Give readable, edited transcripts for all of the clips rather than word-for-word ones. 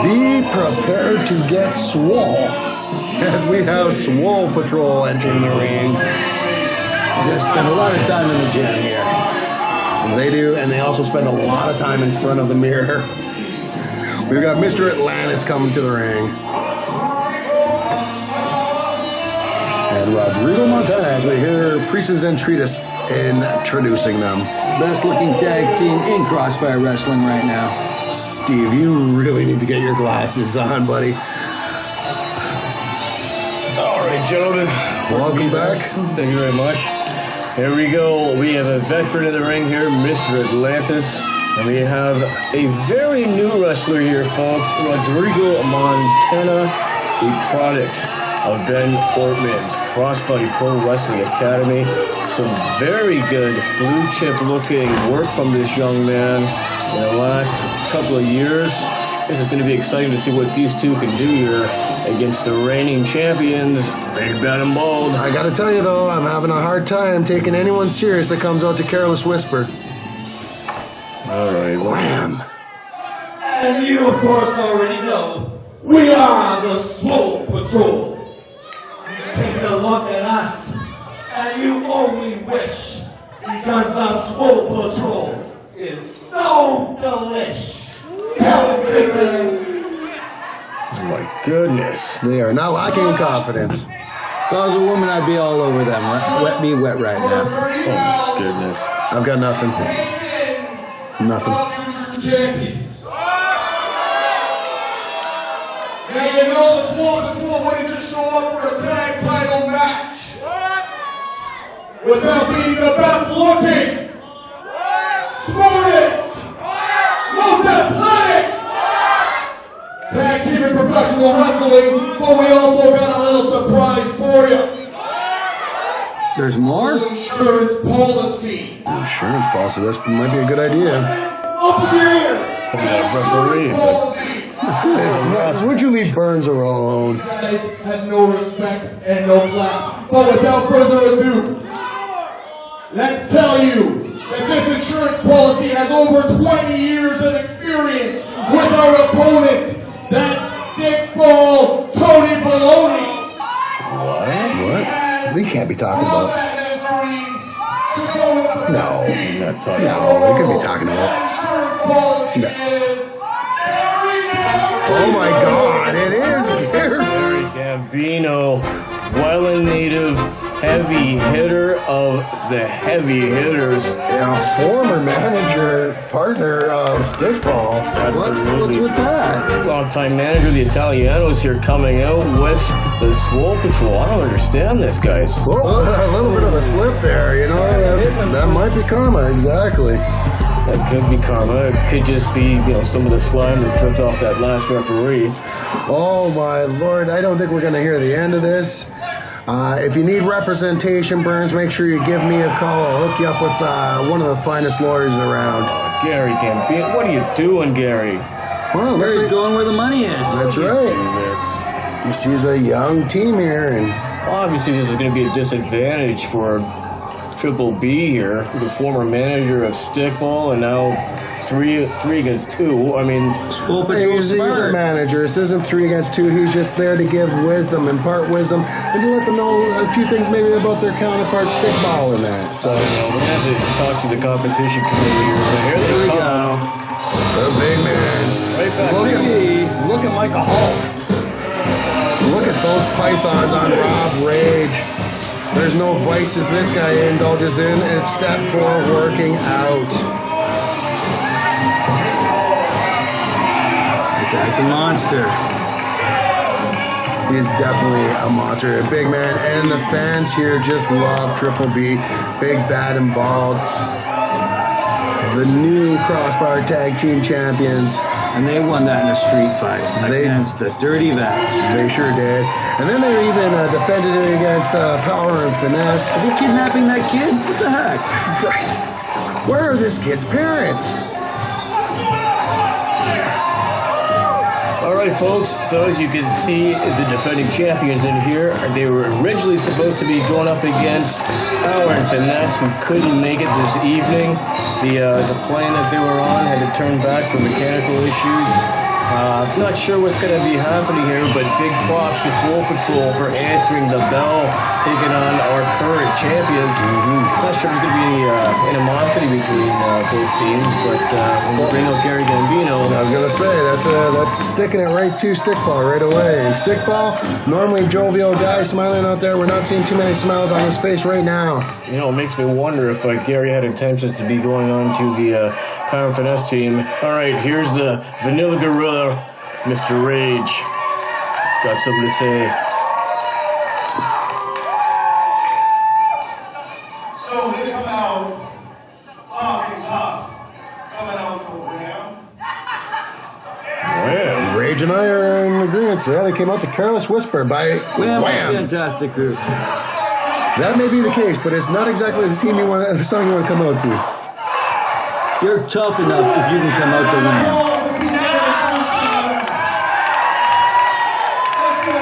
Be prepared to get swole. As we have Swole Patrol entering the ring. They spend a lot of time in the gym here. And they do, and they also spend a lot of time in front of the mirror. We've got Mr. Atlantis coming to the ring. And Rodrigo Montez, we hear Priestess and Treatise introducing them. Best looking tag team in Crossfire Wrestling right now. Steve, you really need to get your glasses on, buddy. All right, gentlemen. Welcome back. Thank you very much. Here we go. We have a veteran in the ring here, Mr. Atlantis. And we have a very new wrestler here, folks. Rodrigo Montana, a product of Ben Ortman's Crossbody Pro Wrestling Academy. Some very good blue chip looking work from this young man in the last couple of years. This is going to be exciting to see what these two can do here against the reigning champions, Big Bad and Bald. I gotta tell you though, I'm having a hard time taking anyone serious that comes out to Careless Whisper. All right, wham! And you, of course, already know we are the Swole Patrol. Take a look at us, and you only wish, because the Swole Patrol is so delish. Tell it, Big Man. Oh my goodness. They are not lacking in confidence. If I was a woman, I'd be all over them. Wet me wet right now. Oh my goodness. I've got nothing. Nothing. Champions. Now you know the Swole Patrol wouldn't just show up for a tag title match without being the best looking, smartest, most athletic tag team in professional wrestling, but we also got a little surprise for you. There's more? Insurance policy. Insurance policy, this might be a good idea. Up here. It's not, would you leave Burns alone? You guys had no respect and no class. But without further ado, let's tell you that this insurance policy has over 20 years of experience with our opponent. That's Stickball Tony Baloney. What? We can't be talking about. No. Not talking No, we could be talking about. No. Oh my God, it is Gary Gambino, Welland native, heavy hitter of the heavy hitters. Yeah, former manager, partner of Stickball. What's with that? Longtime manager of the Italianos here coming out with the Swole Patrol. I don't understand this, guys. Whoa, a little bit of a slip there, you know. That might be karma, exactly. That could be karma. It could just be, some of the slime that dripped off that last referee. Oh my Lord, I don't think we're going to hear the end of this. If you need representation, Burns, make sure you give me a call. I'll hook you up with one of the finest lawyers around. Gary Gambino, what are you doing, Gary? Well, Gary's going where the money is. That's right. You see, he's a young team here, and obviously this is going to be a disadvantage for Triple B here, the former manager of Stickball, and now three against two. I mean, he's a manager. This isn't 3 against 2. He's just there to give wisdom, impart wisdom, and to let them know a few things maybe about their counterpart Stickball in that. So we're going to have to talk to the competition committee here. But here they come. The big man. Right back. Looking like a Hulk. Look at those pythons on Rob Rage. There's no vices this guy indulges in except for working out. The guy's a monster. He's definitely a monster. A big man, and the fans here just love Triple B. Big, Bad, and Bald. The new Crossfire Tag Team Champions. And they won that in a street fight against the Dirty Vats. They sure did. And then they even defended it against Power and Finesse. Is he kidnapping that kid? What the heck? Right. Where are this kid's parents? All right, folks. So as you can see, the defending champions in here, they were originally supposed to be going up against Power and Finesse, who couldn't make it this evening. The plane that they were on had to turn back for mechanical issues. Not sure what's going to be happening here, but big props to Swole Patrol for answering the bell, taking on our current champions. Not sure if there's going to be any animosity between both teams, but when we bring out Gary Gambino, I was gonna say that's sticking it right to Stickball right away. And Stickball, normally jovial guy, smiling out there. We're not seeing too many smiles on his face right now. you know, it makes me wonder if Gary had intentions to be going on to the Power and Finesse team. All right, here's the Vanilla Gorilla, Mr. Rage. Got something to say. So they come out talking tough, coming out to wham. Wham. Rage and I are in agreement. Yeah, they came out to Careless Whisper by Wham! Wham. Fantastic group. That may be the case, but it's not exactly the song you want to come out to. You're tough enough if you can come out to win.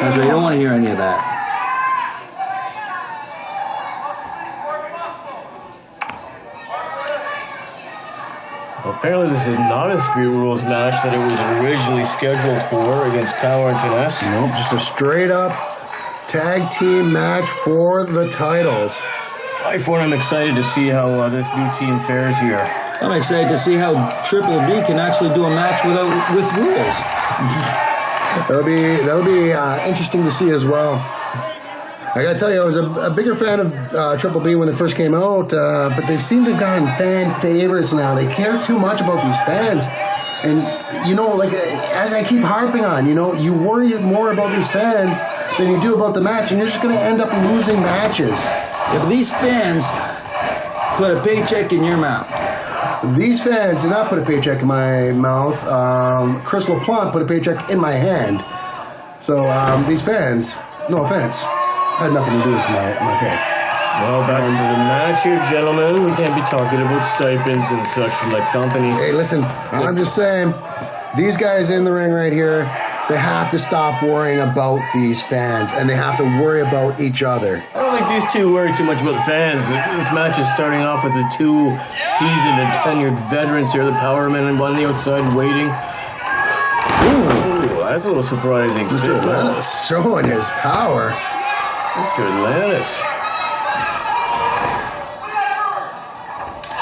That's right, you don't want to hear any of that. Apparently this is not a Street Rules match that it was originally scheduled for against Power and Finesse. Nope, just a straight up tag team match for the titles. I'm excited to see how this new team fares here. I'm excited to see how Triple B can actually do a match with rules. That'll be interesting to see as well. I gotta tell you, I was a bigger fan of Triple B when they first came out, but they seem to have gotten fan favorites now. They care too much about these fans. And, you know, like, as I keep harping on, you know, you worry more about these fans than you do about the match, and you're just gonna end up losing matches. Yeah, but these fans put a paycheck in your mouth. These fans did not put a paycheck in my mouth. Chris LaPlante put a paycheck in my hand. So these fans, no offense, had nothing to do with my pay. Well, back into the match here, gentlemen. We can't be talking about stipends and such from the company. Hey, listen, I'm just saying, these guys in the ring right here, they have to stop worrying about these fans, and they have to worry about each other. I don't think these two worry too much about the fans. This match is starting off with the two seasoned and tenured veterans here, the Power Men on the outside waiting. Ooh, that's a little surprising. Mr. Atlantis showing his power. Mr. Atlantis.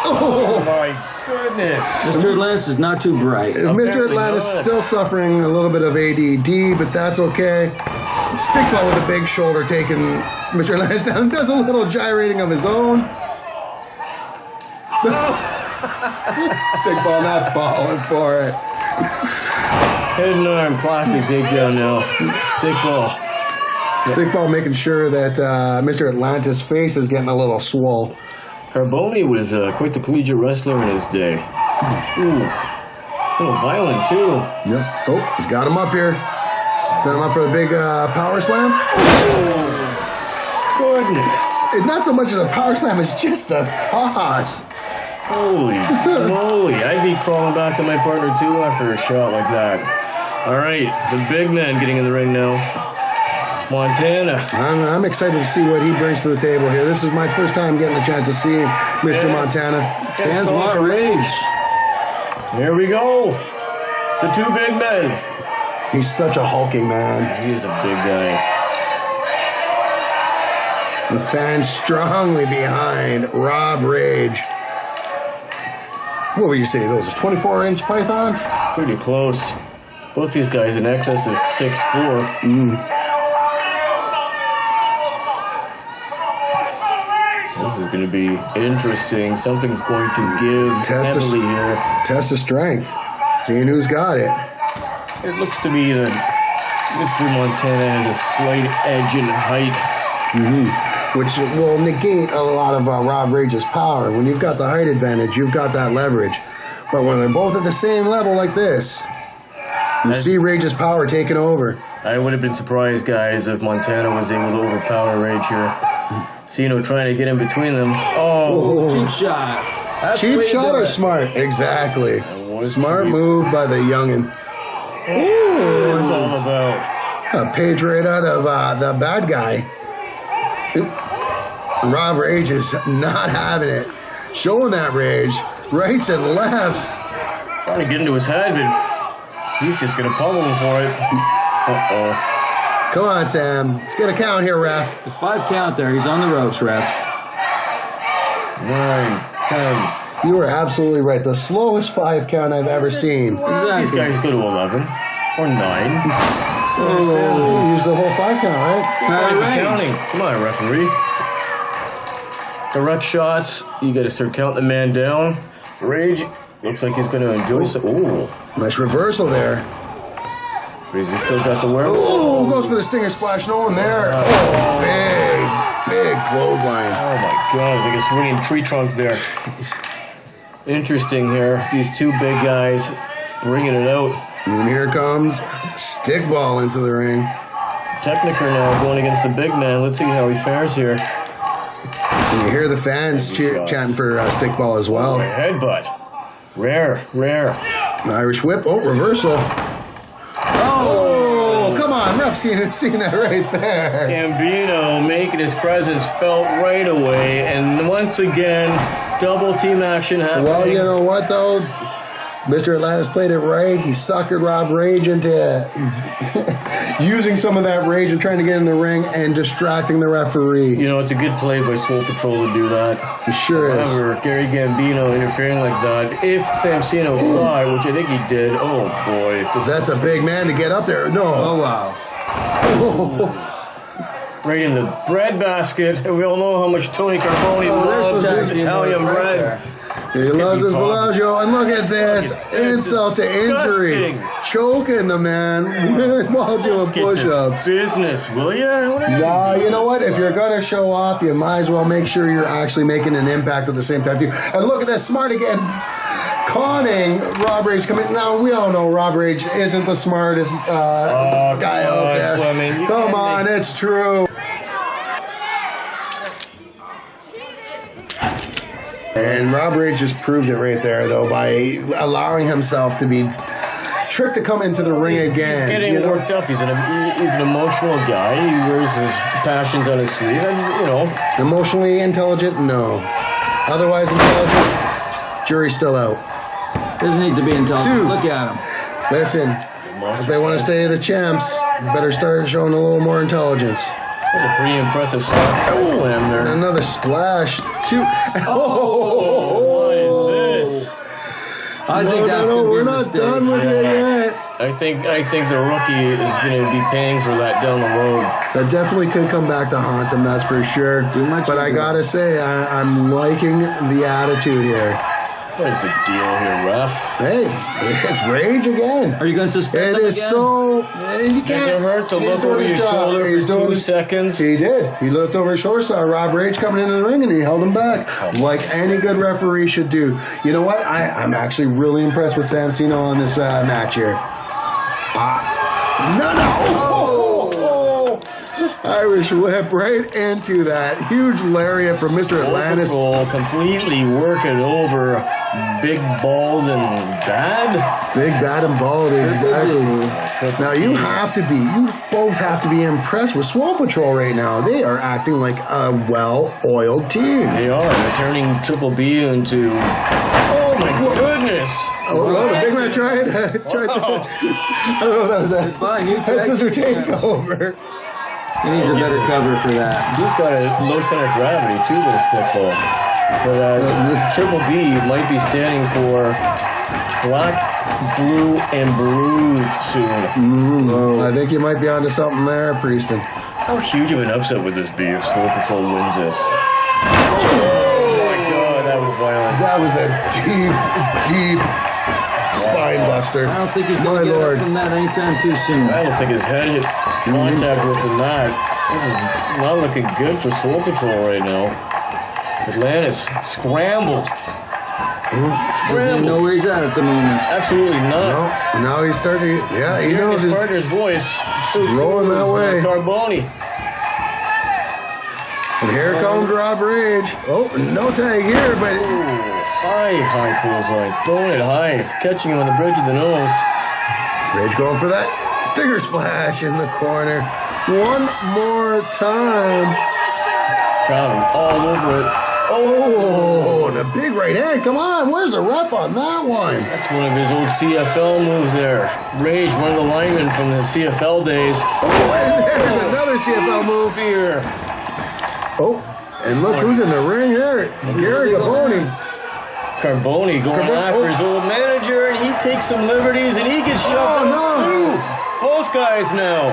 Oh my goodness. Mr. Atlantis is not too bright. Mr. Atlantis not. still suffering a little bit of ADD, but that's okay. Stickball with a big shoulder taking Mr. Atlantis down. Does a little gyrating of his own. Stickball not falling for it. Head and arm plastic takedown now. Stickball. Stickball making sure that Mr. Atlantis' face is getting a little swole. Carboni was quite the collegiate wrestler in his day. Ooh. A little violent, too. Yep. Oh, he's got him up here. Set him up for the big power slam. Oh, goodness. It's not so much as a power slam, it's just a toss. Holy moly. I'd be crawling back to my partner, too, after a shot like that. All right, the big man getting in the ring now. Montana. I'm excited to see what he brings to the table here. This is my first time getting a chance to see Mr. Montana. Fans want rage. Here we go. The two big men. He's such a hulking man. He's a big guy. The fans strongly behind Rob Rage. What would you say? Those are 24-inch pythons? Pretty close. Both these guys in excess of 6'4". This is going to be interesting. Something's going to give heavily here. Test of strength. Seeing who's got it. It looks to me that Mr. Montana has a slight edge in height. Which will negate a lot of Rob Rage's power. When you've got the height advantage, you've got that leverage. But when they're both at the same level like this, you see Rage's power taking over. I would have been surprised, guys, if Montana was able to overpower Rage here. Cino trying to get in between them. Oh, cheap shot. That's cheap shot or smart? Exactly. Smart move by the youngin. Ooh, what's all about? A page right out of the bad guy. Rob Rage is not having it. Showing that rage. Rights and lefts. Trying to get into his head, but He's just going to pummel him for it. Uh-oh. Come on, Sam. It's going to count here, ref. It's 5 count there. He's on the ropes, ref. 9, 10. You were absolutely right. The slowest 5 count I've ever seen. These Exactly. guys go to 11 or 9. Oh, you used the whole 5 count, right? All right. Counting. Come on, referee. Direct shots. You got to start counting the man down. Rage looks like he's going to enjoy some. Ooh. Nice reversal there. He's still got the wear. Oh, goes for the stinger splash. No one there. Oh, big clothesline. Oh my God! I think it's swinging tree trunks there. Interesting here. These two big guys bringing it out. And here comes Stickball into the ring. Techniker now going against the big man. Let's see how he fares here. And you hear the fans chanting for Stickball as well. Headbutt. Rare. Irish whip. Oh, reversal. Oh, come on. Ref seen that right there. Gambino making his presence felt right away. And once again, double team action happening. Well, you know what, though? Mr. Atlantis played it right. He suckered Rob Rage into using some of that rage and trying to get in the ring and distracting the referee. You know, it's a good play by Swole Patrol to do that. It sure is. However, Gary Gambino interfering like that, if Samsino saw it, which I think he did, oh boy. That's a big man to get up there. No. Oh, wow. Right in the bread basket. And we all know how much Tony Carboni loves his Italian bread. He loves his Villaggio, and look at this. Insult to injury. Choking the man while doing push-ups. Business, will you? Nah, you know what? If you're going to show off, you might as well make sure you're actually making an impact at the same time, too. And look at this. Smart again. Conning Rob Rage coming. Now, we all know Rob Rage isn't the smartest guy out there. Fleming. Come on, it's true. And Rob Rage just proved it right there, though, by allowing himself to be tricked to come into the ring again. He's getting worked up. He's an emotional guy. He wears his passions on his sleeve. And, Emotionally intelligent? No. Otherwise intelligent? Jury's still out. Doesn't need to be intelligent. 2. Look at him. Listen, if they want to stay the champs, better start showing a little more intelligence. That's a pretty impressive slam there. And another splash. 2. What is this? I think that's going to be we're a not mistake. done with it yet. I think the rookie is going to be paying for that down the road. That definitely could come back to haunt him, that's for sure. But I gotta say, I'm liking the attitude here. What is the deal here, ref? Hey, it's Rage again. Are you going to suspend It him is again? so... You Does can't... it hurt to he's look doing over his your job. shoulder He's for doing 2 his- seconds? He did. He looked over his shoulder, saw Rob Rage coming into the ring, and he held him back. Like any good referee should do. You know what? I'm actually really impressed with Samsino on this match here. No! Oh! Irish whip right into that. Huge lariat from Mr. Atlantis. Patrol completely working over Big Bald and Bad. Big, bad, and bald. Exactly. Now you both have to be impressed with Swole Patrol right now. They are acting like a well-oiled team. They are. They're turning Triple B into... Oh my goodness! Oh, well, the big man tried I don't know if that was a Fine, you head scissor takeover. He needs a better cover for that. He's got a low center of gravity too, this football. But Triple B might be standing for black, blue, and bruised soon. I think you might be onto something there, Prieston. How huge of an upset would this be if Swole Patrol wins this? Oh my God, that was violent. That was a deep spine buster. I don't think he's going to get up from that anytime too soon. I don't think his head hit contact with the mat. This is not looking good for Swole Patrol right now. Atlantis scrambled. Doesn't know where he's at the moment. Absolutely not. No, now he's starting. Yeah, he Hearing knows his his. partner's voice. So rolling that way. Carboni. And here comes Rob Rage. Oh, no tag here, but High clothesline. Throwing it high. Catching him on the bridge of the nose. Rage going for that stinger splash in the corner. One more time. Crowd all over it. Oh, and a big right hand. Come on, where's the ref on that one? That's one of his old CFL moves there. Rage, one of the linemen from the CFL days. Oh, and there's another CFL move. Spear. Oh, and look who's in the ring there. Gary Carboni. Carboni going after his old manager, and he takes some liberties, and he gets shoved through both guys now.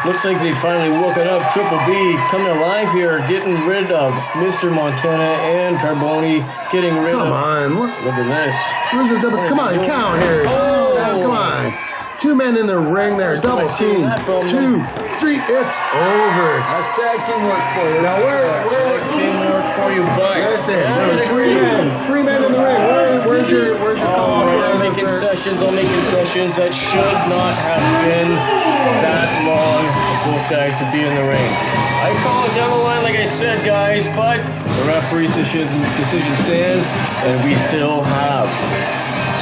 Looks like they finally woken up. Triple B coming alive here, getting rid of Mr. Montana and Carboni, getting rid Come of... on. Look at this. Where's the double? Come on, count here. Come on. 2 men in the ring there. Double team. 2, 3. It's over. That's tag teamwork for you. Now where Teamwork for you, but... listen, there are 3 men. 3 men in the ring. Where's your call? I'll make concessions. That should not have been that long for both guys to be in the ring. I call it down the line, like I said, guys, but the referee's decision stands, and we still have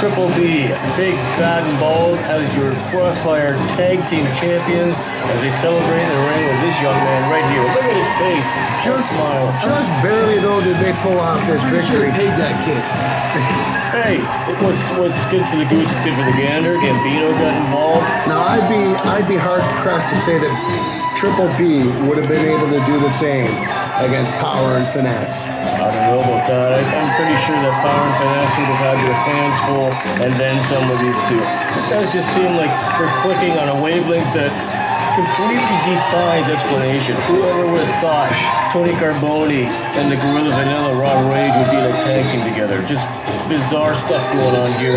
Triple B, Big Bad and Bald, as your Crossfire Tag Team Champions as they celebrate in the ring with this young man right here. Look at his face. Just smile. Just barely though did they pull off this victory. Paid that kid. Hey, what's good for the goose is good for the gander. Gambino got involved. Now I'd be hard pressed to say that Triple B would have been able to do the same against Power and Finesse. I don't know about that. I'm pretty sure that Power and Finesse would have had their hands full and then some of these two. These guys just seem like they're clicking on a wavelength that completely defies explanation. Whoever would have thought Tony Carboni and the Gorilla Vanilla Raw Rage would be in a tag team together. Just bizarre stuff going on here.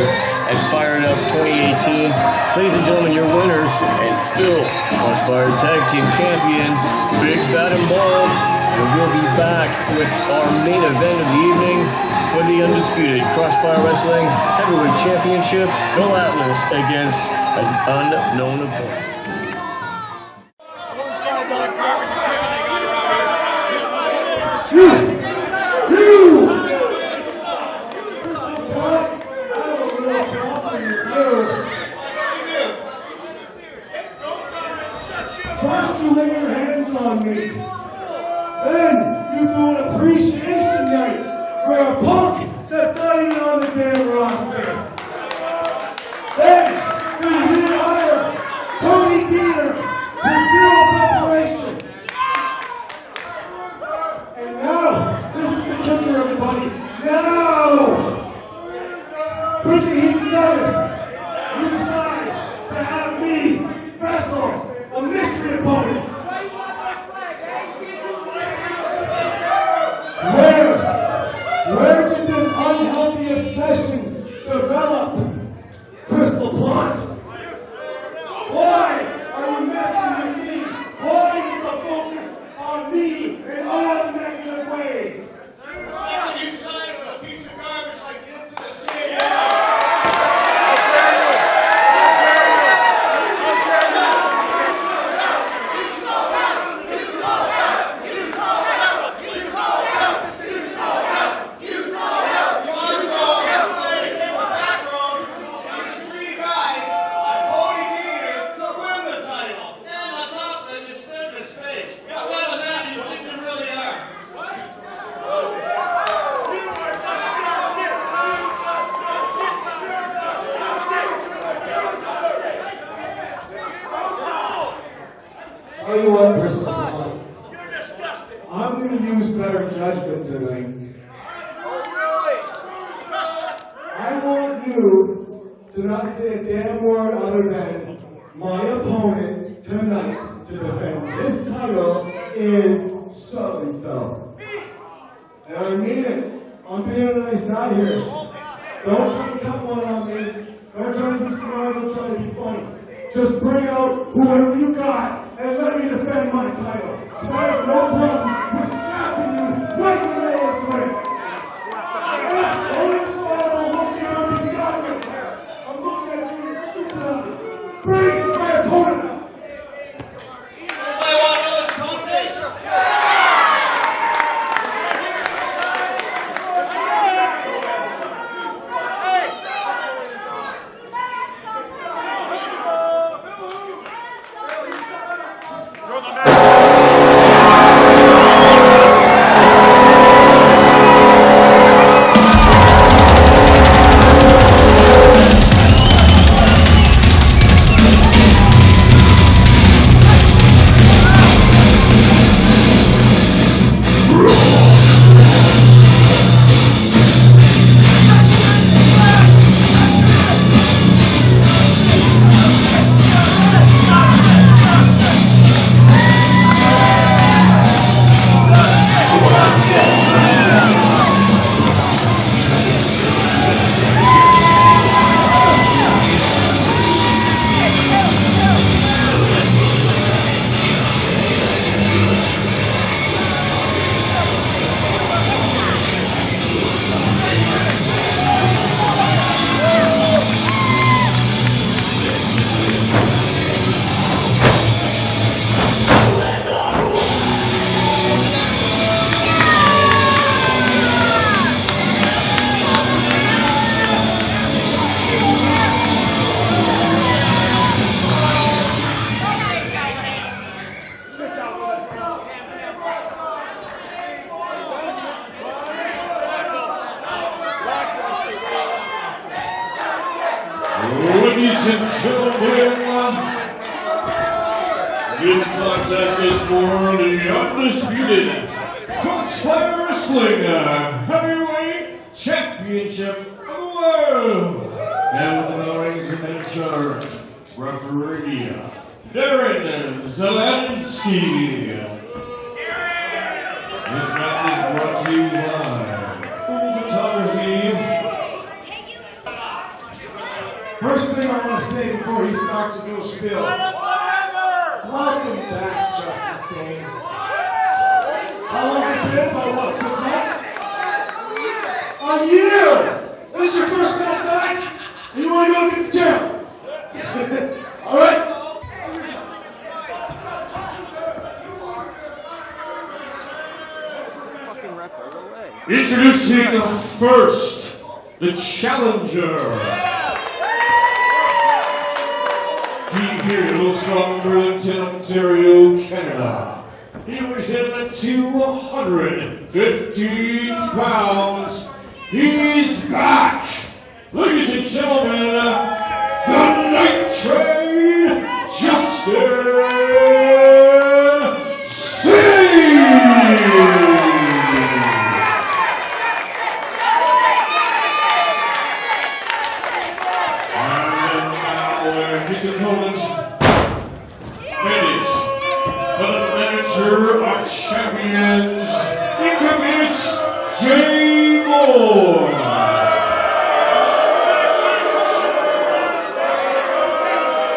And Fired Up 2018. Ladies and gentlemen, your winners and still Crossfire Tag Team Champions, Big Bad and Bald. And we'll be back with our main event of the evening for the undisputed Crossfire Wrestling Heavyweight Championship. Phil Atlas against an unknown opponent. First you lay your hands on me. Then you do an appreciation night for a punk that's not even on the damn roster. Then you rehire Tony Dieter with zero preparation. And now, this is the kicker, everybody. Now, with the Heat 7, you decide to have me wrestle a mystery opponent. Where did this unhealthy obsession develop, Crystal Blunt? Why are you messing with me? Why is the focus on me in all the negative ways? On you side of a piece of garbage like the infamous kid. Tell you what, Crystal Blunt. You're disgusting. I'm going to use better judgment tonight. I want you to not say a damn word other than my opponent tonight to defend this title is so and so. And I mean it. I'm being a nice guy here. Don't try to cut one on me. Don't try to be smart. Don't try to be funny. Just bring out whoever you got and let me defend my title. Because I have no problem with slapping you right in the middle of the ring. I'm looking at you in stupid eyes. Bring my opponent up. I want to know his combination. Hey! Ladies and gentlemen, this contest is for the undisputed Crossfire Wrestling Heavyweight Championship of the World. And with the rings in charge, referee Darren Zelensky. This match is brought to you by photography. First thing I want to say before he starts his little spiel. Welcome back, Justin Sane. How long's it been? About what, 6 months? A year! This is your first match back? And you want to go against the champ? Alright? Introducing first, the challenger. He hails from Burlington, Ontario, Canada. He weighs in at 215 pounds. He's back! Ladies and gentlemen, the Night Train, Justin Sane! His opponent finished the manager of champions, infamous J. Moore.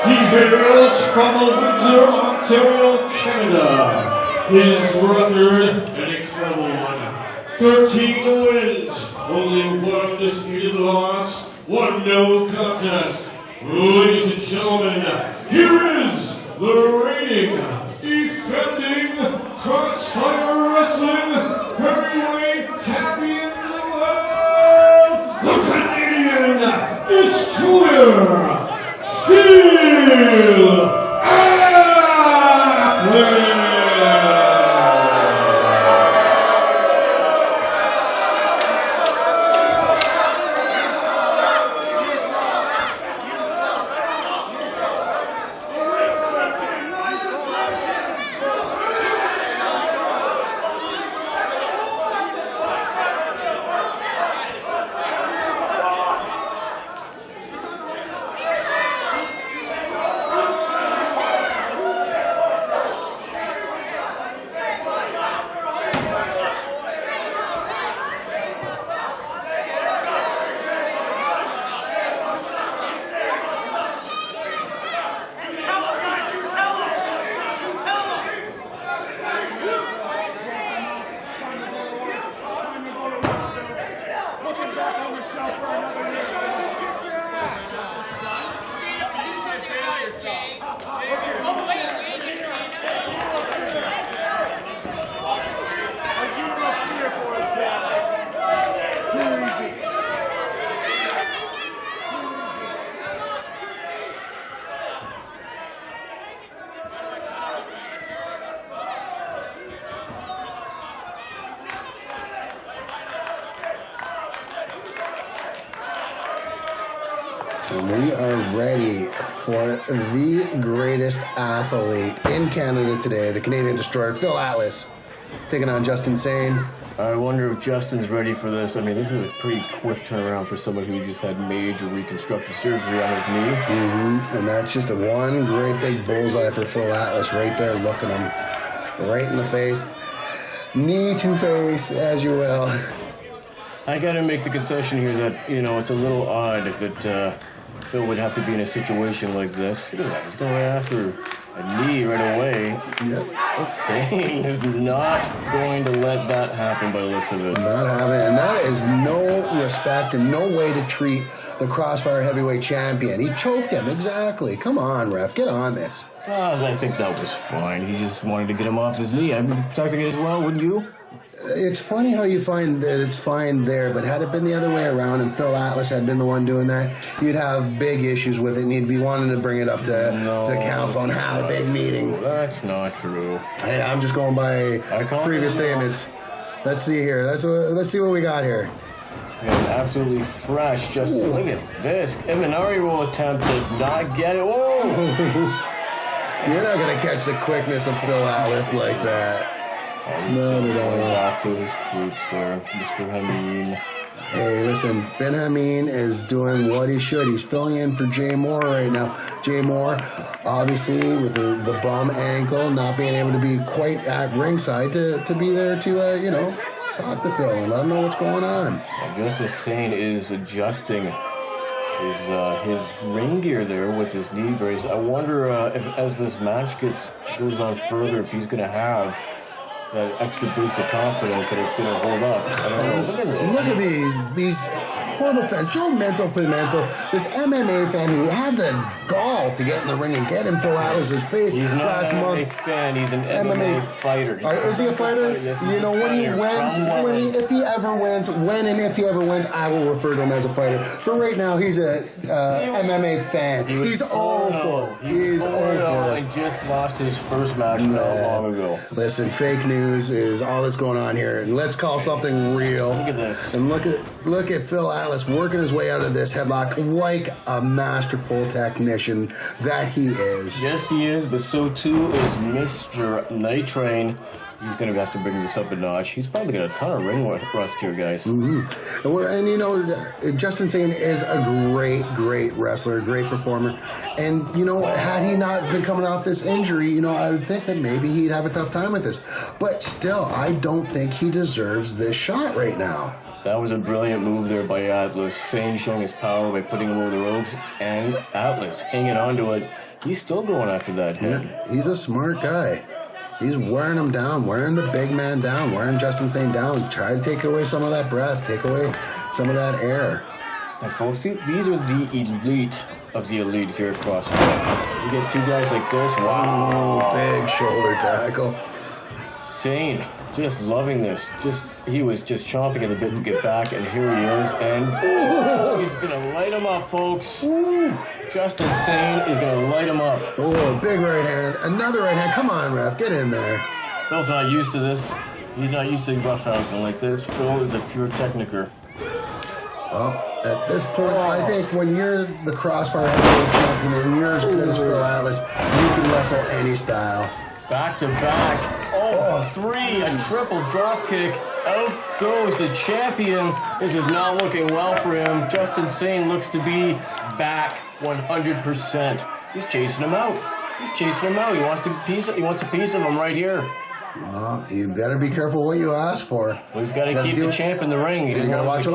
He hails from Windsor, Ontario, Canada. His record, an incredible one. 13 wins, only one disputed loss, one no contest. Ladies and gentlemen, here is the reigning, defending Crossfire Wrestling Heavyweight Champion of the World, the Canadian Destroyer, Phil Atlas. We are ready for the greatest athlete in Canada today, the Canadian Destroyer, Phil Atlas, taking on Justin Sane. I wonder if Justin's ready for this. I mean, this is a pretty quick turnaround for someone who just had major reconstructive surgery on his knee. And that's just a one great big bullseye for Phil Atlas right there, looking him right in the face. Knee to face, as you will. I gotta make the concession here that, you know, it's a little odd that Phil would have to be in a situation like this. Look at that, he's going right after a knee right away. Yep. Sane is not going to let that happen by the looks of it. Not having, and that is no respect and no way to treat the Crossfire Heavyweight Champion. He choked him, exactly. Come on, ref, get on this. I think that was fine. He just wanted to get him off his knee. I'd be protecting it as well, wouldn't you? It's funny how you find that it's fine there, but had it been the other way around and Phil Atlas had been the one doing that, you'd have big issues with it and you'd be wanting to bring it up to council and have a big meeting. That's not true. Hey, I'm just going by previous statements. Let's see here. Let's see what we got here. And absolutely fresh. Just look at this. Imanari roll attempt does not get it. Whoa! You're not going to catch the quickness of Phil Atlas like that. Not at all. Back to his troops there, Mr. Hameen. Hey, listen, Ben Hameen is doing what he should. He's filling in for Jay Moore right now. Jay Moore, obviously, with the bum ankle, not being able to be quite at ringside to be there to, talk to Phil and let him know what's going on. Justin Sane is adjusting his ring gear there with his knee brace. I wonder if, as this match goes on further, if he's going to have that extra boost of confidence that it's going to hold up. I don't know. Look at these horrible fans. Joe Pimento, this MMA fan who had the gall to get in the ring and get in Phil Atlas's face He's not last an month. MMA fan. He's an MMA fighter. Is he a fighter? Yes, you know, when he wins, if he ever wins, I will refer to him as a fighter. For right now, he's a MMA fan. He's all for it. He's all for it. And just lost his first match not long ago. Listen, fake news is all that's going on here, and let's call something real. Look at this. And look at Phil Atlas working his way out of this headlock like a masterful technician that he is. Yes, he is, but so too is Mr. Night Train. He's going to have to bring this up a notch. He's probably got a ton of ring rust here, guys. Mm-hmm. And Justin Sane is a great wrestler, great performer. And, had he not been coming off this injury, I would think that maybe he'd have a tough time with this. But still, I don't think he deserves this shot right now. That was a brilliant move there by Atlas. Sane showing his power by putting him over the ropes, and Atlas hanging on to it. He's still going after that hit. Yeah, he's a smart guy. He's wearing him down, wearing the big man down, wearing Justin Sane down. Try to take away some of that breath, take away some of that air. And folks, these are the elite of the elite here at Crossfire. You get two guys like this, wow. Big shoulder tackle. Sane, just loving this. He was just chomping at the bit to get back, and here he is. And he's going to light him up, folks. Justin Sane is going to light him up. Oh, big right hand. Another right hand. Come on, ref. Get in there. Phil's not used to this. He's not used to roughhousing like this. Phil is a pure techniker. Well, at this point, I think when you're the Crossfire heavyweight champion and you're as good as Phil Atlas, you can wrestle any style. Back to back. Oh, three. A triple drop kick. Out goes the champion. This is not looking well for him. Justin Sane looks to be back 100%. He's chasing him out. He wants a piece of him right here. Well, you better be careful what you ask for. Well, he's got to keep the champ in the ring. You got to watch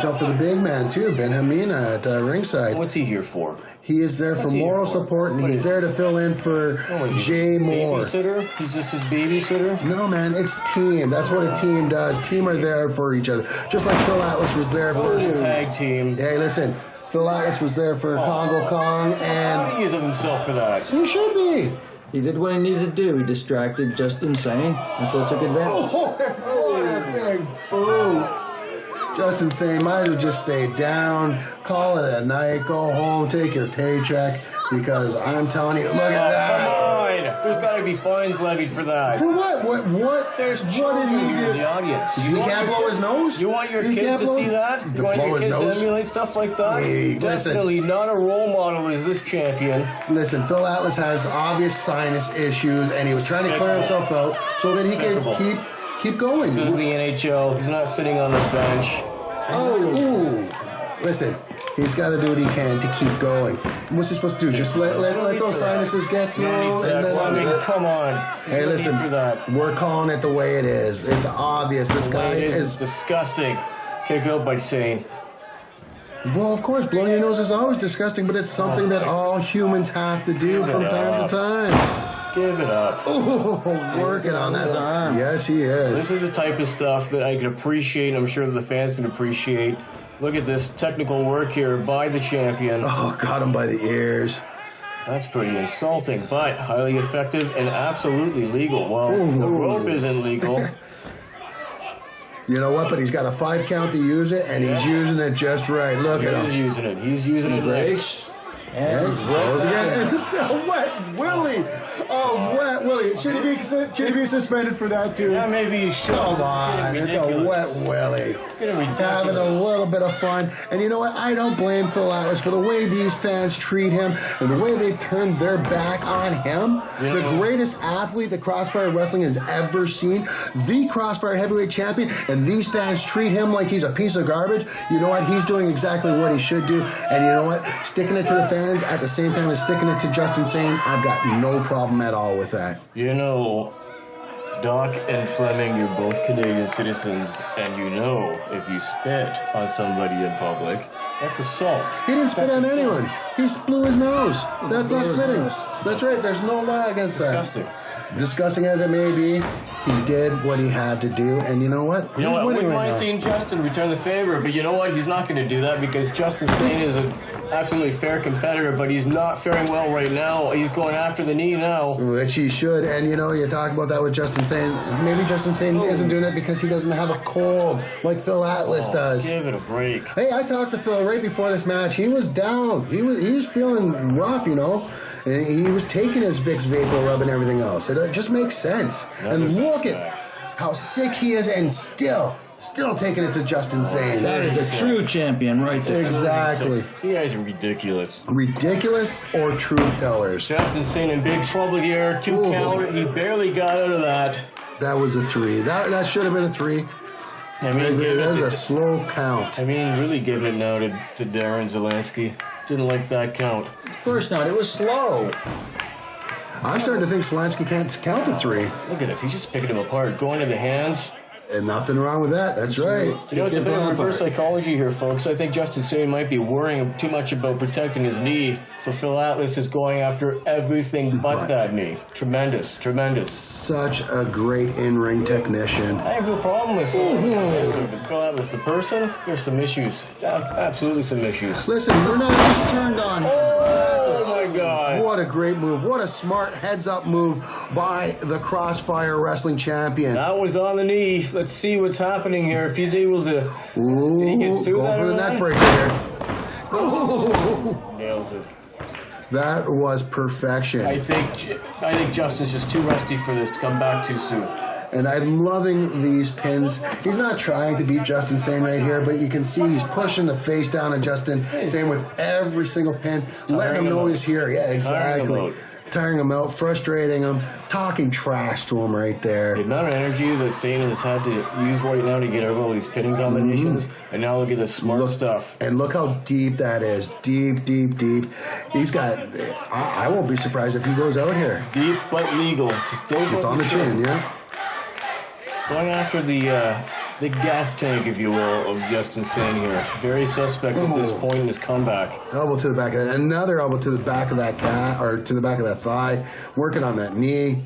out for the big man too, Ben Hameen at ringside. What's he here for? He is there for moral support, and he's there to fill in for Jay Moore. Babysitter? He's just his babysitter? No, man, it's team. That's what a team does. Team are there for each other. Just like Phil Atlas was there for a tag team. Hey, listen. Phil Atlas was there for Congo Kong, and proud he is of himself for that. He should be. He did what he needed to do. He distracted Justin Sane, and Phil took advantage. That big boom. Justin Sane might as well just stay down, call it a night, go home, take your paycheck, because I'm telling you, look at that. Come on. There's got to be fines levied for that. For what? What? There's what did he do? In the audience. He can't blow his nose? You want your kids to see that? You want your kids to emulate stuff like that? Hey, definitely not a role model as this champion. Listen, Phil Atlas has obvious sinus issues, and he was trying to clear himself out so that he could keep going. This is the NHL. He's not sitting on the bench. Listen, he's got to do what he can to keep going. What's he supposed to do? Just let those sinuses get to him? Come on. Hey, listen, we're calling it the way it is. It's obvious. This guy is disgusting. Kick out by Sane. Well, of course, blowing your nose is always disgusting, but it's something that all humans have to do from time to time. Give it up. Oh, working on that arm. Yes, he is. This is the type of stuff that I can appreciate. I'm sure that the fans can appreciate. Look at this technical work here by the champion. Oh, got him by the ears. That's pretty insulting, but highly effective and absolutely legal. Well, the rope isn't legal. You know what? But he's got a 5 count to use it, and he's using it just right. Look at him. He's using it. He's using it right. And he's Goes right again. back. And a wet Willie. Oh, wet Willie. Should he be suspended for that too? Yeah, maybe you should. Come on, it's a wet Willie. getting ridiculous. Having a little bit of fun. And you know what? I don't blame Phil Atlas for the way these fans treat him and the way they've turned their back on him. Yeah. The greatest athlete that Crossfire Wrestling has ever seen. The Crossfire Heavyweight Champion. And these fans treat him like he's a piece of garbage. You know what? He's doing exactly what he should do. And you know what? Sticking it to the fans at the same time as sticking it to Justin Sane, I've got no problem at all with that. You know, Doc and Fleming, you're both Canadian citizens, and you know if you spit on somebody in public, that's assault. He didn't spit on anyone. He blew his nose. That's not Blew his spitting. nose. That's right. There's no law against that. Disgusting. Disgusting as it may be, he did what he had to do, and you know what? You know He's what? I winning wouldn't right mind now. seeing Justin return the favor, but you know what? He's not going to do that because Justin Sane is an absolutely fair competitor, but he's not faring well right now. He's going after the knee now. Which he should, and you know, you talk about that with Justin Sane. Maybe Justin Sane isn't doing it because he doesn't have a cold like Phil Atlas does. Give it a break. Hey, I talked to Phil right before this match. He was down. He was feeling rough, you know. And he was taking his Vicks Vapor Rub and everything else. It just makes sense. And look at how sick he is, and still taking it to Justin Sane. That is a true champion right there. Exactly. You guys are ridiculous. Ridiculous or truth tellers? Justin Sane in big trouble here. Two Ooh. count. He barely got out of that. That was a 3. That should have been a 3. I mean, give That was it a slow count. I mean, really giving it now to Darren Zelansky. Didn't like that count. Of course not. It was slow. I'm starting to think Slansky can't count to 3. Look at this. He's just picking him apart. Going to the hands. And nothing wrong with that. That's right. You know, it's a bit of reverse psychology here, folks. I think Justin Sane might be worrying too much about protecting his knee, so Phil Atlas is going after everything but that knee. Tremendous. Such a great in-ring technician. I have no problem with Phil Atlas. But Phil Atlas, the person, there's some issues. Absolutely some issues. Listen, we're not... Just turned on him. Oh, my God. What a great move. What a smart heads-up move by the Crossfire Wrestling Champion. That was on the knee. Let's see what's happening here. If he's able to... Ooh, Did he get through going that for the or neck not? breaker there. Ooh, Nails it. that was perfection. I think Justin's just too rusty for this to come back too soon. And I'm loving these pins. He's not trying to beat Justin Sane right here, but you can see he's pushing the face down on Justin Sane with every single pin, letting him know he's here. Yeah, exactly. Tiring him out, frustrating him, talking trash to him right there. The amount of energy that Sane has had to use right now to get over all these pinning combinations, and now look at the smart stuff. And look how deep that is. Deep. He's got... I won't be surprised if he goes out here. Deep but legal. It's on the chin, yeah? Going after the gas tank, if you will, of Justin Sane here. Very suspect at this point in his comeback. Elbow to the back of that. Another elbow to the back of that calf, or to the back of that thigh. Working on that knee.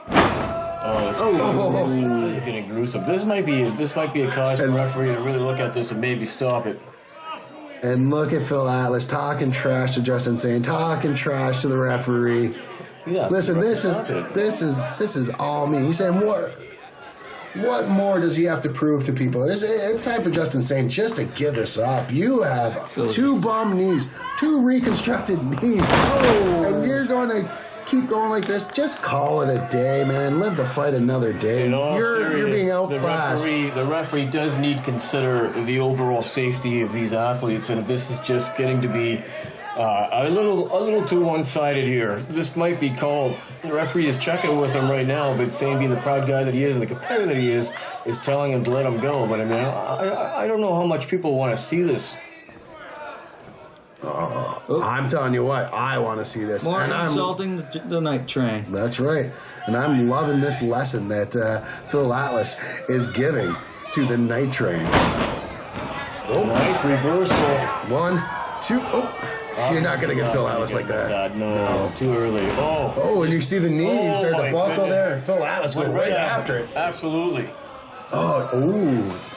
This is getting gruesome. This might be a cause for the referee to really look at this and maybe stop it. And look at Phil Atlas talking trash to Justin Sane, talking trash to the referee. Yeah, Listen, this is all me. He's saying what more does he have to prove to people? It's time for Justin Sane just to give this up. You have 2 bum knees, 2 reconstructed knees, and you're going to keep going like this. Just call it a day, man. Live to fight another day. You're being outclassed. The referee does need to consider the overall safety of these athletes, and this is just getting to be a little too one-sided here. This might be called. The referee is checking with him right now, but Sane, being the proud guy that he is and the competitor that he is telling him to let him go. But I mean, I don't know how much people want to see this. I'm telling you what, I want to see this. More And insulting the night train. That's right. And I'm loving this lesson that Phil Atlas is giving to the night train. Nice reversal. 1, 2, you're not going to get Phil Atlas like that. No, too early. Oh, and you see the knee start to buckle there, and Phil Atlas went right after it. Absolutely.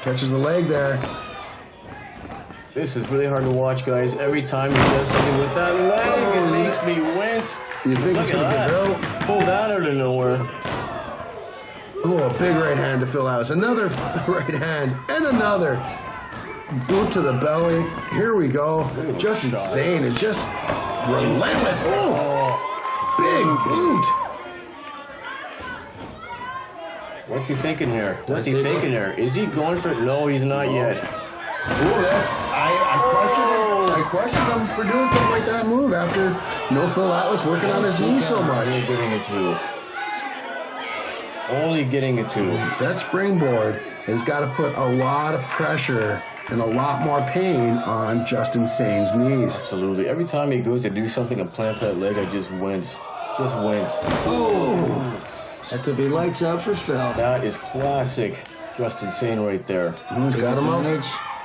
Catches the leg there. This is really hard to watch, guys. Every time he does something with that leg, it makes me wince. You think it's going to get out? Pull that out of nowhere. Oh, a big right hand to Phil Atlas. Another right hand, and another. Boot to the belly. Here we go. Justin Sane is just relentless. Oh, big boot. What's he thinking here? What's he thinking here? Is he going for it? No, he's not yet. Oh, that's I questioned him for doing something like that move after no Phil Atlas working on his knee so much. Only getting it to. Only getting it to. That springboard has got to put a lot of pressure and a lot more pain on Justin Sane's knees. Absolutely. Every time he goes to do something and plants that leg, I just wince. Just wince. Oh! That could be lights out for Phil. That is classic Justin Sane right there. Who's got him up?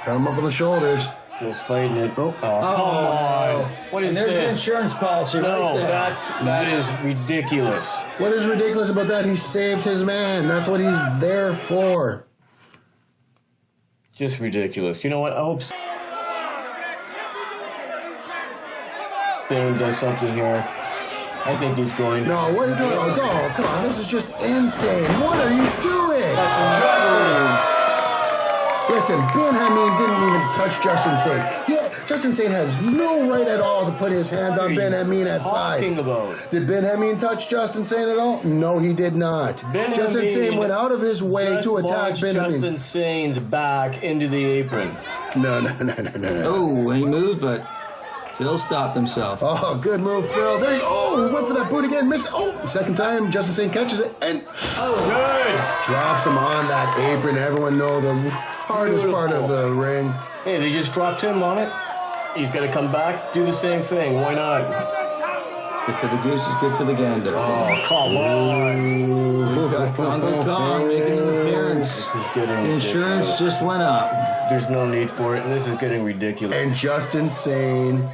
Got him up on the shoulders. Phil's fighting it. Oh. Come on. What is there's this? the insurance policy No, right there. that is ridiculous. What is ridiculous about that? He saved his man. That's what he's there for. Just ridiculous. You know what? I hope Sane does something here. I think he's going. No, what are you doing? Oh, come on. This is just insane. What are you doing? Listen, Ben Hameen didn't even touch Justin Sane. Yeah, Justin Sane has no right at all to put his hands on Ben Hameen at side. Did Ben Hameen touch Justin Sane at all? No, he did not. Justin Sane went out of his way to attack Ben Hameen. Justin Sane's back into the apron. No. Oh, he moved, but Phil stopped himself. Oh, good move, Phil. There you go. Oh, went for that boot again. Missed. Oh, second time, Justin Sane catches it and Good. drops him on that apron. Everyone know the hardest part of the ring. Hey, they just dropped him on it. He's got to come back, do the same thing. Why not? Good for the goose is good for the gander. Oh, come on. Congo Kong making an appearance. This is getting The insurance ridiculous. just went up. There's no need for it, and this is getting ridiculous. And Justin Sane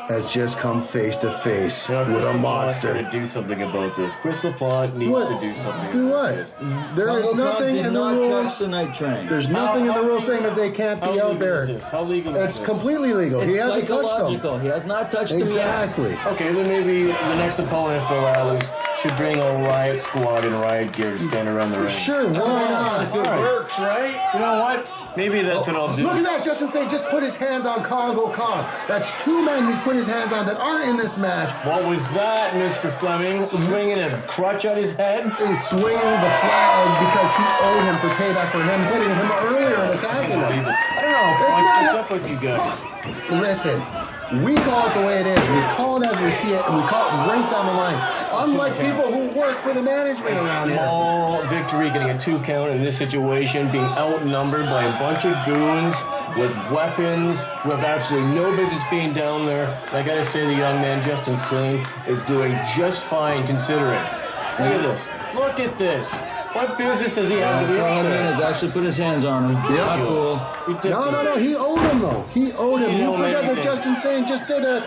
has just come face to face with a monster. To do something about this. Crystal Pond needs What? to do something Do about what? this. There is Congo Kong nothing did in the not catch rules. the night train. There's nothing in the rules saying that they can't be How out legal there. is this? How legal is It's this? completely legal. He It's hasn't touched them. psychological. He has not touched him yet. Exactly. Okay, then maybe the next opponent, Phil Atlas, should bring a riot squad in riot gear to stand around the ring. Sure, why not? If it works, right? You know what? Maybe that's what I'll do. Look at that, Justin Sane just put his hands on Congo Kong. That's two men he's put his hands on that aren't in this match. What was that, Mr. Fleming? Swinging a crutch on his head? He's swinging the flag because he owed him for payback for him hitting him earlier and attacking him. I don't know. It's What's not- up with you guys? Listen, we call it the way it is. We call it as we see it, and we call it right down the line. Unlike people who work for the management around here. Small victory, getting a 2 count in this situation, being outnumbered by a bunch of goons with weapons, with absolutely no business being down there. I gotta say, the young man Justin Sane is doing just fine considering. Look at this. Look at this. What business does he have to be out Congo there? has actually put his hands on him. Yeah. Not cool. No. He owed him, though. He owed him. You You know forgot that anything. Justin Sane just did a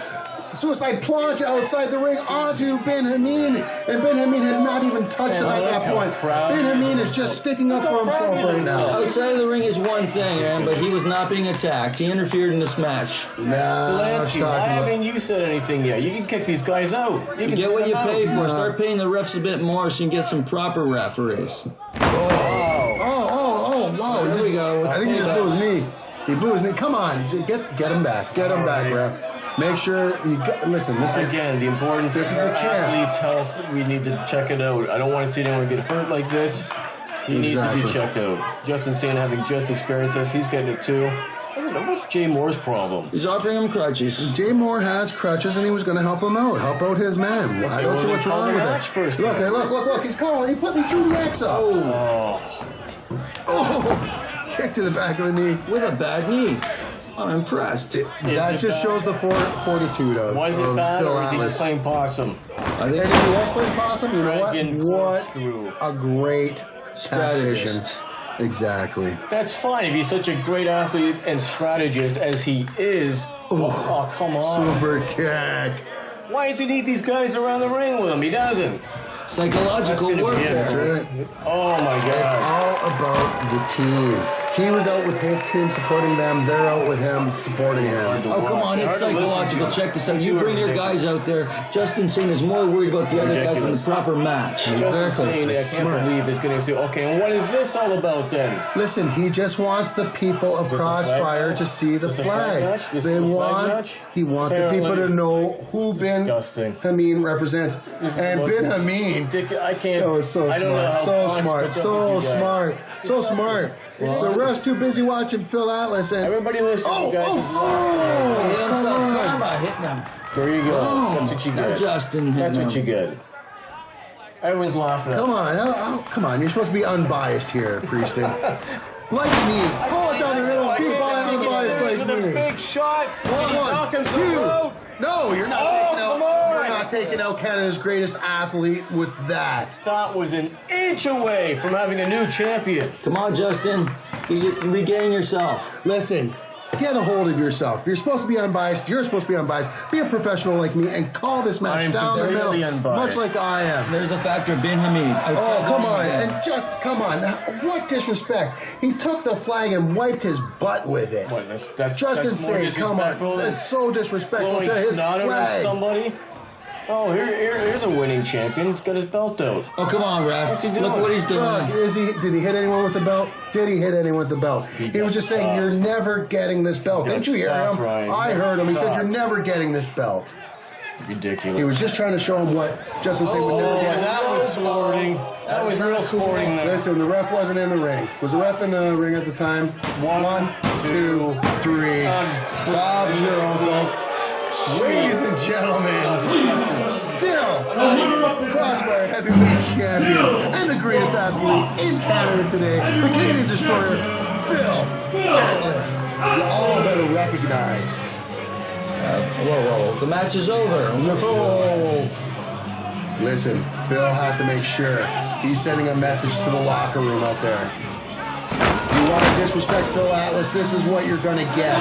suicide plunge outside the ring onto Ben Hameen, and Ben Hameen had not even touched him at look that how point. proud Ben he Hameen is. is just sticking up Look for how proud himself he is right now. himself. Outside of the ring is one thing, man, but he was not being attacked. He interfered in this match. Nah, let's Delancey, why talk about. haven't you said anything yet? You can kick these guys out. You You can get what send you them pay out. for. Start paying the refs a bit more so you can get some proper referees. Oh, wow. There we go. I think he just blew his knee. He blew his knee. Come on, get him back. Get him back, ref. Make sure you listen. This is Again, the important This thing is for the champ. athletes' health, we need to check it out. I don't want to see anyone get hurt like this. He needs to Exactly. be checked out. Justin Sane having just experienced this, he's getting it too. What's Jay Moore's problem? He's offering him crutches. Jay Moore has crutches, and he was going to help him out, help out his man. I don't see what's call wrong the with match that. first, Look, then. look! He's calling. He threw the X up. Oh, kick to the back of the knee. With a bad knee. I'm impressed. That it just bad? shows the fortitude of Was it of bad, Phil or is he just Atlas. playing possum? I think And if he was playing possum, you know what? Dragon What corkscrew. a great tactician. Strategist. Exactly. That's fine. If he's such a great athlete and strategist as he is, oh, come on. Super kick. Why does he need these guys around the ring with him? He doesn't. Psychological That's gonna be it. warfare. That's right. Oh, my It's God. all about the team. He was out with his team supporting them. They're out with him supporting him. Oh, come on, it's psychological. Check this out. You bring your guys out there. Justin Sane is more worried about the other guys in the proper match. Justin Sane, I It's can't smart. believe it's going to say, okay, and what is this all about then? Listen, he just wants the people of Crossfire to see the flag. He wants the people to know who Bin Disgusting. Hameen represents. And Bin Hameen, I can't. that was so I don't know smart, how so Ponce smart, puts up so with you guys. smart, so smart. The ref's too busy watching Phil Atlas and Everybody listen, you guys. He hit himself down by hitting him. There you go. That's what you Now get. Justin hit That's him. what you get. Everyone's laughing at Come on, come on. You're supposed to be unbiased here, Prieston. Like me, pull it down the middle. Be unbiased like with a me. big shot. One, two. No, you're not taking out. You're not taking out Canada's greatest athlete with that. That was an inch away from having a new champion. Come on, Justin. Regain yourself. Listen, get a hold of yourself. You're supposed to be unbiased. You're supposed to be unbiased. Be a professional like me and call this I match am down the middle, completely unbiased. much like I am. There's the factor of Bin Hamid. Oh, come on. And just, come on. What disrespect. He took the flag and wiped his butt with it. What, that's Justin more Sane, come on. disrespectful than That's so disrespectful blowing to his snot over flag. somebody. Oh, here's a winning champion. He's got his belt out. Oh, come on, ref. What's he doing? Look what he's doing. Look, did he hit anyone with the belt? Did he hit anyone with the belt? He was just saying, you're never getting this belt. Didn't you hear Stop, him? Ryan. I heard him. He said, Stop. you're never getting this belt. Ridiculous. He was just trying to show him what Justin Sane would never Oh, get. that was sporting. That was real sporting there. Listen, the ref wasn't in the ring. Was the ref in the ring at the time? One, two, three. Bob's your uncle. Ladies and gentlemen, still Crossfire heavyweight champion and the greatest athlete in Canada today, the Canadian Destroyer, Phil Atlas. You all better recognize. Whoa. The match is over. No. Listen, Phil has to make sure he's sending a message to the locker room out there. You want to disrespect Phil Atlas, this is what you're going to get.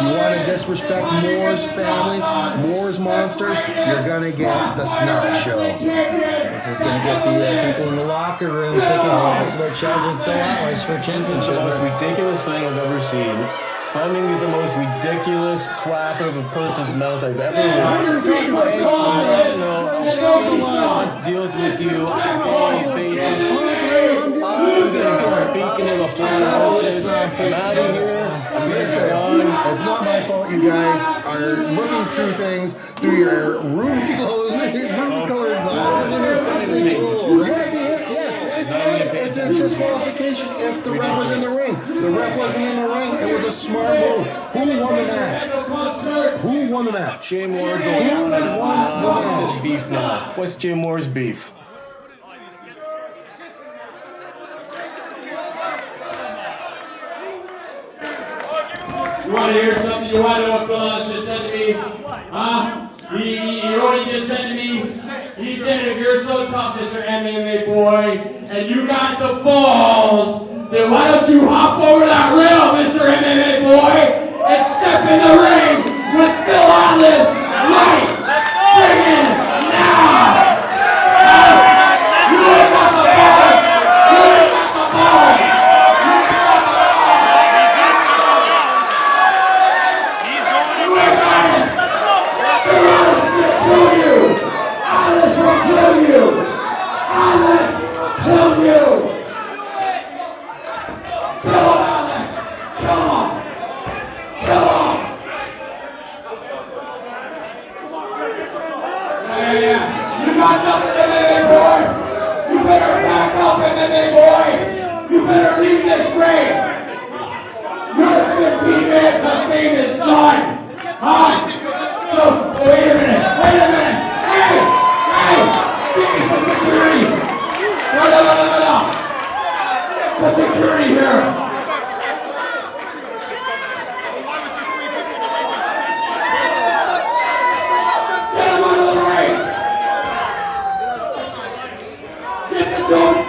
You want to disrespect Moore's family, Moore's monsters, you're going to get the snot show. This is going to get the people in the locker room thinking about challenging Phil Atlas for a The championship. most ridiculous thing I've ever seen. Funding is the most ridiculous crap out of a person's mouth I've ever heard. Deals with you on a daily basis. Speaking of a plan out of this, I'm out of here. I'm going to gone. It's not my fault you guys are looking through things through your ruby-colored glasses. Yes, it's a disqualification if the ref was in the ring. The ref wasn't in the ring. It was a smart move. Who won the match? Who won the match? Jay Moore going on his beef now. What's Jay Moore's beef? You want to hear something? You want to know what Phil just said to me? Huh? He already just said to me, he said, if you're so tough, Mr. MMA boy, and you got the balls, then why don't you hop over that rail, Mr. MMA boy, and step in the ring with Phil Atlas right friggin' now! You ain't got the balls! You ain't got the balls!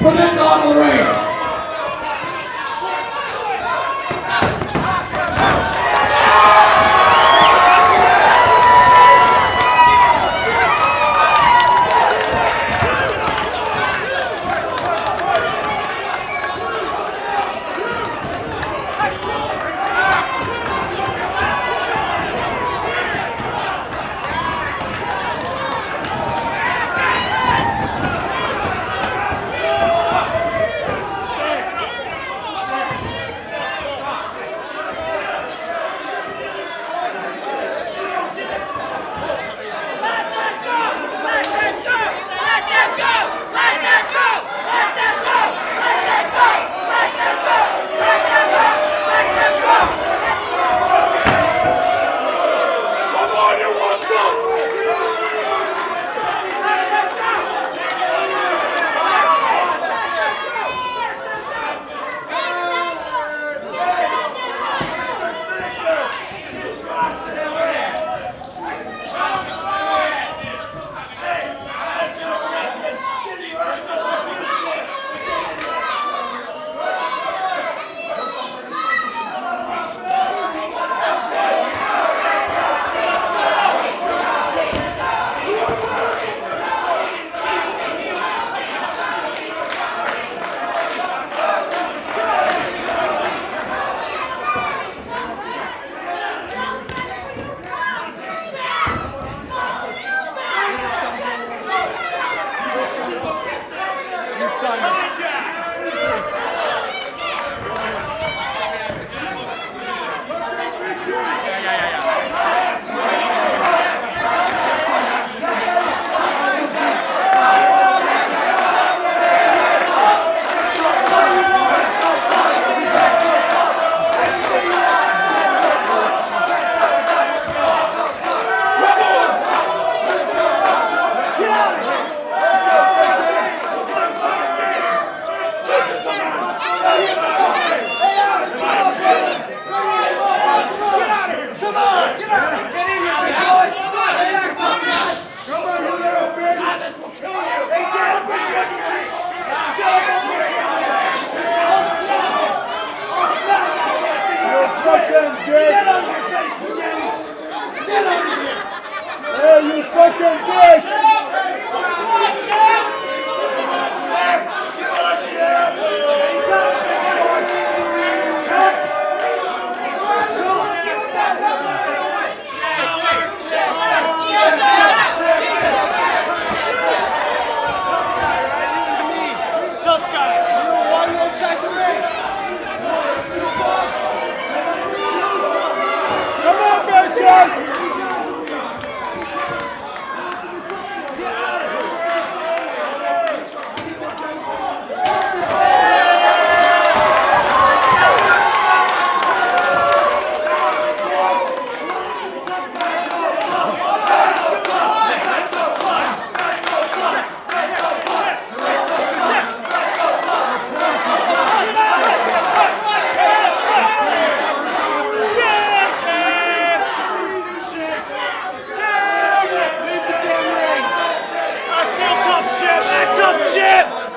Put it on the ring! Hey, you fucking bitch! Tough guys. You know why you inside the ring? Come on, bitches! Chip!